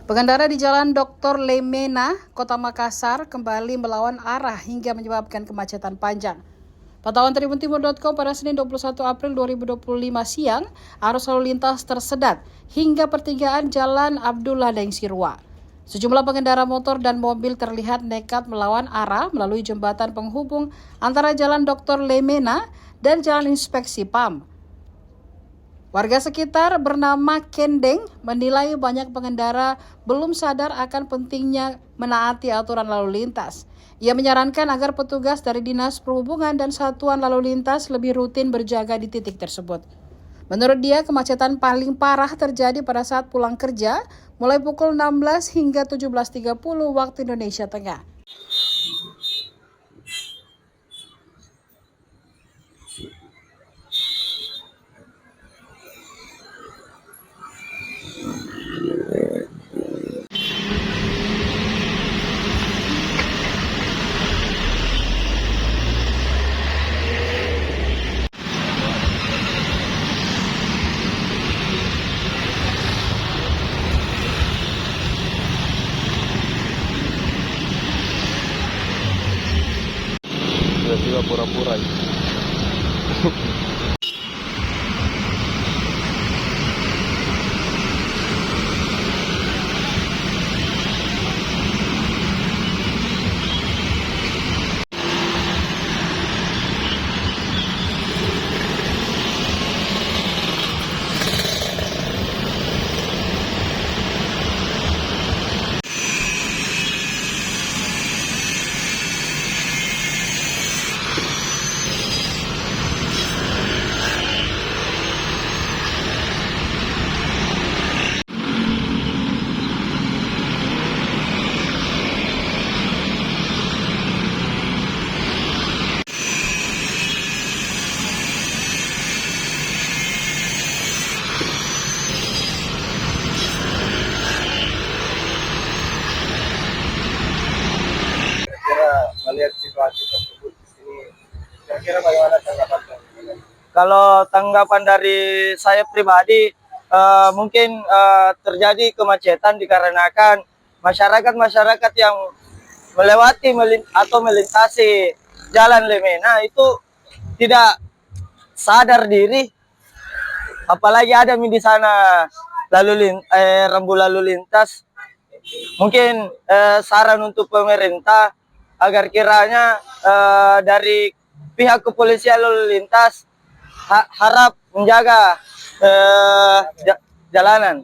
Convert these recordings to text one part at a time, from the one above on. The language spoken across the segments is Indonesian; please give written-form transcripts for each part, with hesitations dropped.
Pengendara di Jalan Dr. Lemena, Kota Makassar kembali melawan arah hingga menyebabkan kemacetan panjang. Pantauan tribuntimur.com pada Senin 21 April 2025 siang, arus lalu lintas tersedat hingga pertigaan Jalan Abdullah Daeng Sirwa. Sejumlah pengendara motor dan mobil terlihat nekat melawan arah melalui jembatan penghubung antara Jalan Dr. Lemena dan Jalan Inspeksi PAM. Warga sekitar bernama Kendeng menilai banyak pengendara belum sadar akan pentingnya menaati aturan lalu lintas. Ia menyarankan agar petugas dari Dinas Perhubungan dan Satuan Lalu Lintas lebih rutin berjaga di titik tersebut. Menurut dia, kemacetan paling parah terjadi pada saat pulang kerja, mulai pukul 16 hingga 17.30 waktu Indonesia Tengah. Tiba-tiba pura-pura. Melihat situasi tersebut di sini, kira-kira bagaimana tanggapannya? Kalau tanggapan dari saya pribadi, mungkin terjadi kemacetan dikarenakan masyarakat yang melewati atau melintasi Jalan Lemena itu tidak sadar diri, apalagi ada di sana rambu lalu lintas. Mungkin saran untuk pemerintah agar kiranya dari pihak kepolisian lalu lintas harap menjaga jalanan.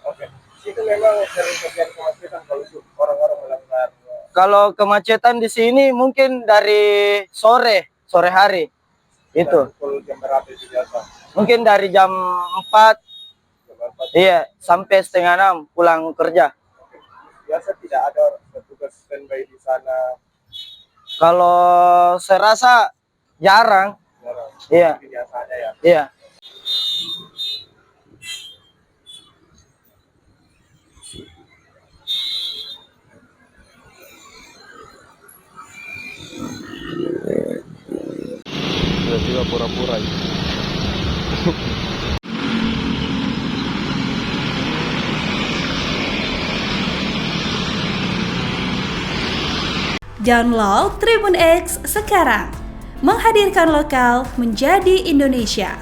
Oke, itu memang sering terjadi kemacetan kalau orang-orang melanggar. Kalau kemacetan di sini mungkin dari sore hari itu. Jam berapa itu biasa? Mungkin dari jam 4, iya, sampai setengah 6 pulang kerja. Biasa tidak ada petugas standby di sana. Kalau saya rasa jarang. Iya. Biasa aja ya. Iya. Tiba-tiba pura-pura. Download Tribun X sekarang, menghadirkan lokal menjadi Indonesia.